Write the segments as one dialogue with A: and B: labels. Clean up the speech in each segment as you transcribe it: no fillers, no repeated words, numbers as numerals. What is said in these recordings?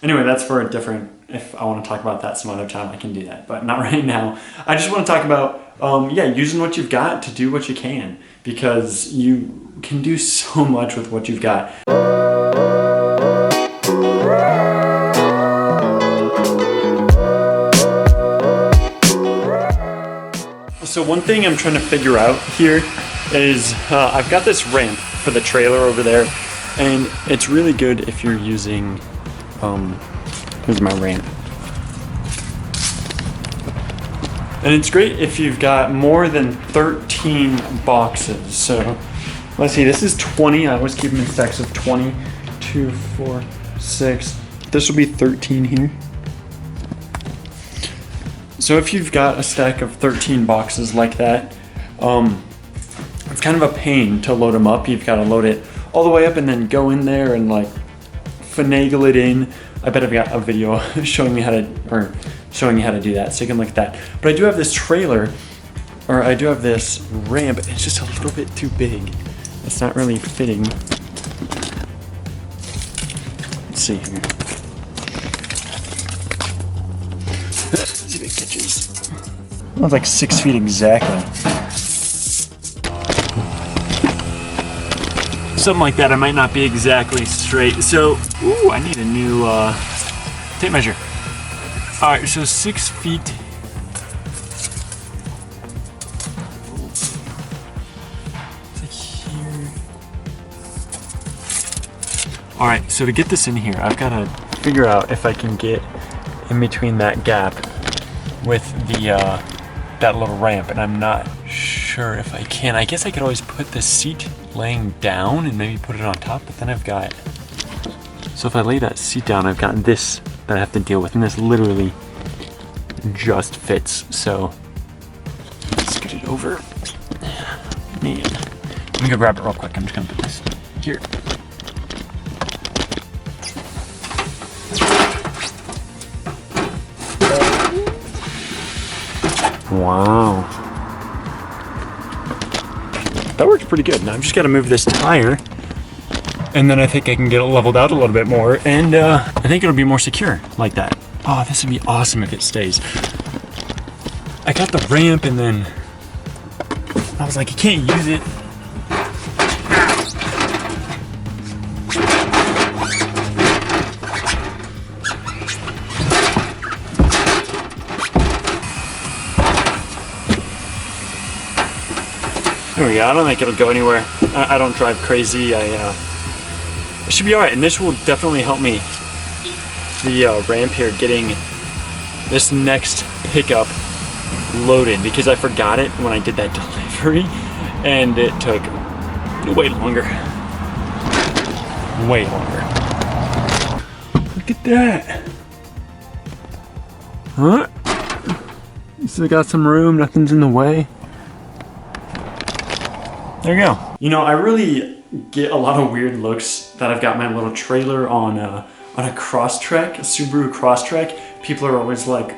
A: Anyway, that's for a different, if I want to talk about that some other time, I can do that, but not right now. I just want to talk about, yeah, using what you've got to do what you can, because you can do so much with what you've got. So one thing I'm trying to figure out here is I've got this ramp for the trailer over there, and it's really good if you're using, here's my ramp. And it's great if you've got more than 13 boxes. So let's see, this is 20. I always keep them in stacks of 20, 2, 4, 6. This will be 13 here. So if you've got a stack of 13 boxes like that, it's kind of a pain to load them up. You've got to load it all the way up and then go in there and like finagle it in. I bet I've got a video showing you how to do that, so you can look at that. But I do have this trailer, or I do have this ramp. It's just a little bit too big. It's not really fitting. Let's see here. See if it catches. Well, it's like 6 feet exactly. Something like that. I might not be exactly straight. So, ooh, I need a new tape measure. All right, so 6 feet. It's like here. All right, so to get this in here, I've got to figure out if I can get in between that gap with the that little ramp, and I'm not sure if I can. I guess I could always put the seat laying down and maybe put it on top, but then I've got, so if I lay that seat down, I've got this that I have to deal with, and this literally just fits. So let's get it over. Man, let me go grab it real quick. I'm just gonna put this here. Wow. That works pretty good. Now I've just got to move this tire, and then I think I can get it leveled out a little bit more, and I think it'll be more secure like that. Oh, this would be awesome if it stays. I got the ramp, and then I was like, you can't use it. There we go. I don't think it'll go anywhere. I don't drive crazy. It should be all right, and this will definitely help me. The ramp here, getting this next pickup loaded, because I forgot it when I did that delivery, and it took way longer. Way longer. Look at that. Huh? You still got some room. Nothing's in the way. There you go. You know, I really get a lot of weird looks that I've got my little trailer on a Crosstrek, a Subaru Crosstrek. People are always like,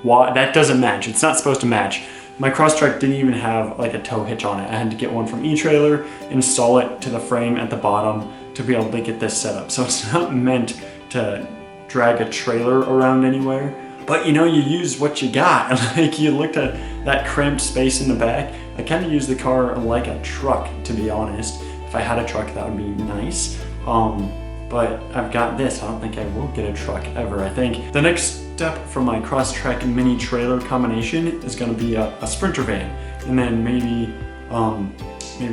A: "Why? That doesn't match. It's not supposed to match." My Crosstrek didn't even have like a tow hitch on it. I had to get one from eTrailer, install it to the frame at the bottom to be able to get this set up. So it's not meant to drag a trailer around anywhere. But you know, you use what you got. Like, you looked at that cramped space in the back. I kind of use the car like a truck, to be honest. If I had a truck, that would be nice. But I've got this. I don't think I will get a truck ever. I think the next step for my Crosstrek mini trailer combination is going to be a Sprinter van, and then maybe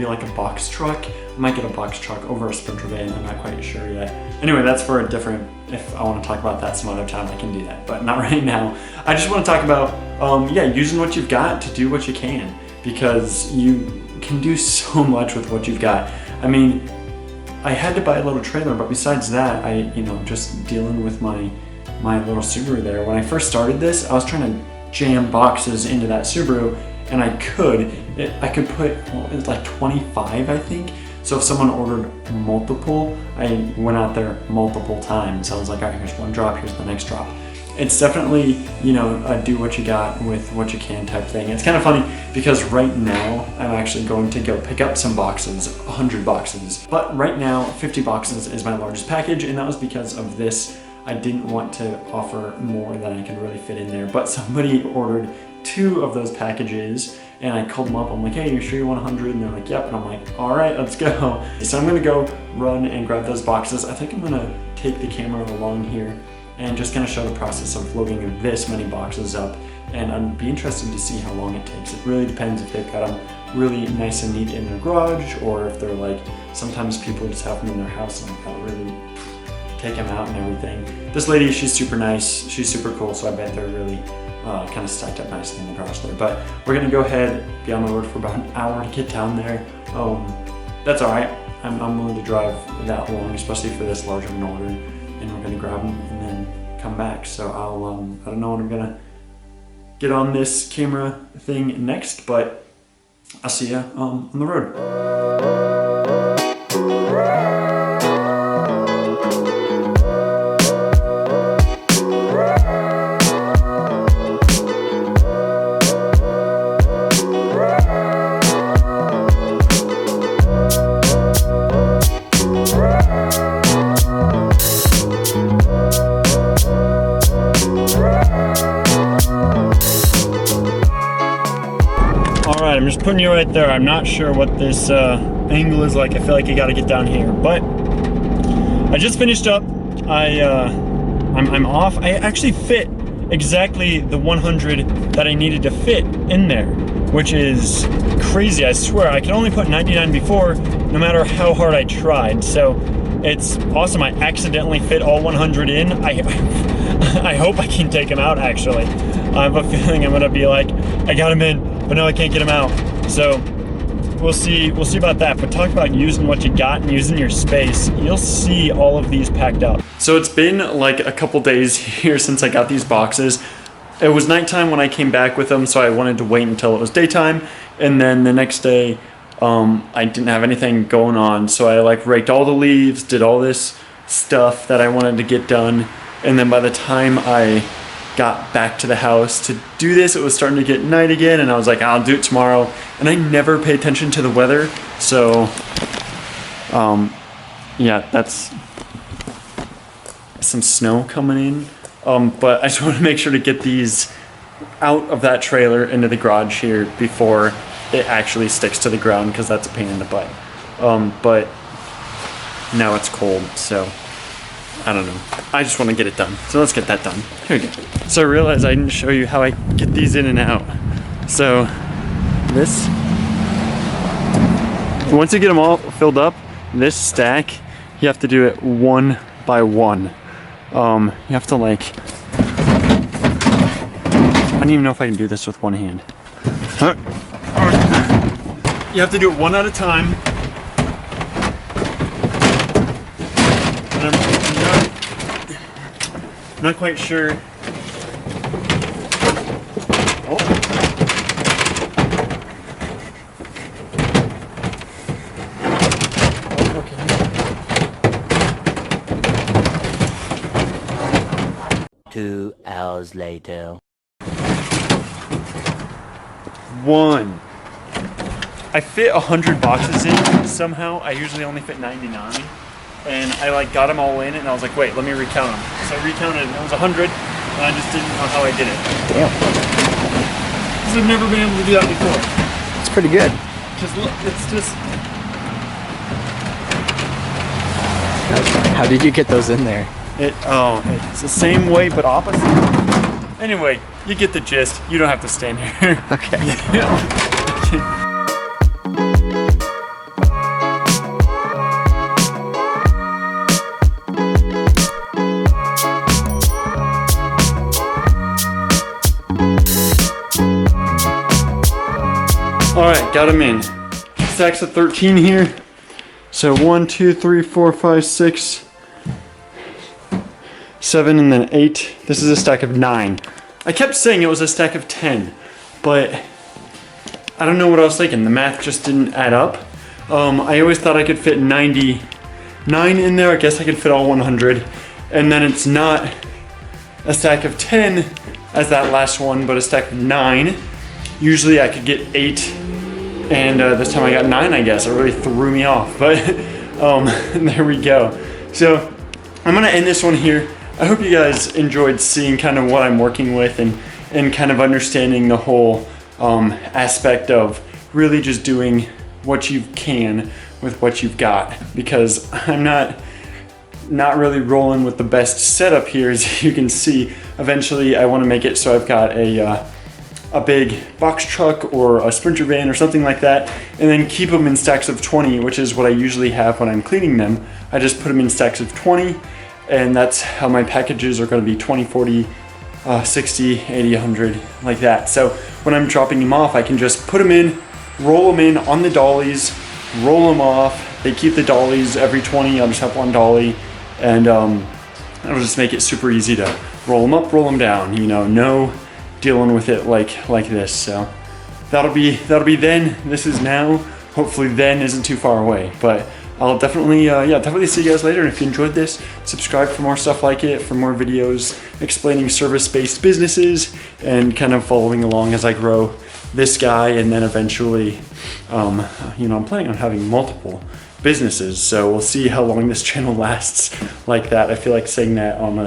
A: like a box truck. I might get a box truck over a Sprinter van. I'm not quite sure yet. Anyway, that's for a different, if I want to talk about that some other time, I can do that, but not right now. I just want to talk about, yeah, using what you've got to do what you can, because you can do so much with what you've got. I mean, I had to buy a little trailer, but besides that, just dealing with my little Subaru there. When I first started this, I was trying to jam boxes into that Subaru, and I could put, well, it's like 25, I think. So if someone ordered multiple, I went out there multiple times. I was like, all right, here's one drop, here's the next drop. It's definitely, a do what you got with what you can type thing. It's kind of funny because right now I'm actually going to go pick up some boxes, 100 boxes. But right now, 50 boxes is my largest package, and that was because of this I didn't want to offer more than I could really fit in there, but somebody ordered 2 of those packages, and I called them up. I'm like, hey, you sure you want 100? And they're like, yep. And I'm like, all right, let's go. So I'm gonna go run and grab those boxes. I think I'm gonna take the camera along here and just gonna show the process of loading this many boxes up. And I'd be interested to see how long it takes. It really depends if they've got them really nice and neat in their garage, or if they're like, sometimes people just have them in their house and gotta really take them out and everything. This lady, she's super nice, she's super cool, so I bet they're really kind of stacked up nicely in the garage there. But we're gonna go ahead, be on the road for about an hour to get down there. That's all right. I'm willing to drive that long, especially for this large of an order. And we're gonna grab them and then come back. So I don't know when I'm gonna get on this camera thing next, but I'll see you on the road. I'm just putting you right there. I'm not sure what this angle is like. I feel like you got to get down here, but I just finished up. I'm off. I actually fit exactly the 100 that I needed to fit in there, which is crazy. I swear I could only put 99 before, no matter how hard I tried. So it's awesome. I accidentally fit all 100 in. I hope I can take them out. Actually, I have a feeling I'm gonna be like, I got them in, but no, I can't get them out. So we'll see about that. But talk about using what you got and using your space. You'll see all of these packed up. So it's been like a couple days here since I got these boxes. It was nighttime when I came back with them, so I wanted to wait until it was daytime. And then the next day, I didn't have anything going on. So I like raked all the leaves, did all this stuff that I wanted to get done. And then by the time I got back to the house to do this, it was starting to get night again, and I was like, I'll do it tomorrow. And I never pay attention to the weather, so yeah, that's some snow coming in. But I just want to make sure to get these out of that trailer into the garage here before it actually sticks to the ground, because that's a pain in the butt. But now it's cold, so I don't know. I just want to get it done. So let's get that done. Here we go. So I realized I didn't show you how I get these in and out. So this, once you get them all filled up, this stack, you have to do it one by one. You have to like, I don't even know if I can do this with one hand. You have to do it one at a time. I'm not quite sure. Oh. Okay.
B: Two hours later.
A: One. I fit 100 boxes in somehow. I usually only fit 99. And I like got them all in, and I was like, wait, let me recount them. So I recounted, and it was 100, and I just didn't know how I did it.
B: Damn.
A: Because I've never been able to do that before.
B: It's pretty good.
A: Just look, it's just...
B: How did you get those in there?
A: It's the same way, but opposite. Anyway, you get the gist. You don't have to stand here.
B: Okay.
A: All right, got them in. Stacks of 13 here. So 1, 2, 3, 4, 5, 6, 7, and then 8. This is a stack of 9. I kept saying it was a stack of 10, but I don't know what I was thinking. The math just didn't add up. I always thought I could fit 99 in there. I guess I could fit all 100. And then it's not a stack of 10 as that last one, but a stack of 9. Usually I could get 8, and this time I got 9, I guess. It really threw me off, but there we go. So I'm gonna end this one here. I hope you guys enjoyed seeing kind of what I'm working with and kind of understanding the whole aspect of really just doing what you can with what you've got, because I'm not really rolling with the best setup here. As you can see, eventually I want to make it so I've got a big box truck or a Sprinter van or something like that, and then keep them in stacks of 20, which is what I usually have when I'm cleaning them. I just put them in stacks of 20, and that's how my packages are going to be: 20, 40, 60, 80, 100, like that. So when I'm dropping them off, I can just put them in, roll them in on the dollies, roll them off. They keep the dollies every 20. I'll just have one dolly, and it'll just make it super easy to roll them up, roll them down. You know, no dealing with it like this. So that'll be then. This is now. Hopefully then isn't too far away, but I'll definitely definitely see you guys later. And if you enjoyed this, subscribe for more stuff like it, for more videos explaining service-based businesses and kind of following along as I grow this guy. And then eventually, you know, I'm planning on having multiple businesses, so we'll see how long this channel lasts like that. I feel like saying that on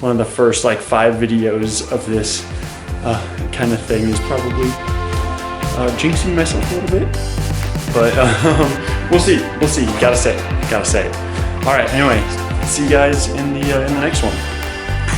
A: one of the first like 5 videos of this kind of thing is probably jinxing myself a little bit, but we'll see. Gotta say it. All right, anyway, see you guys in the next one.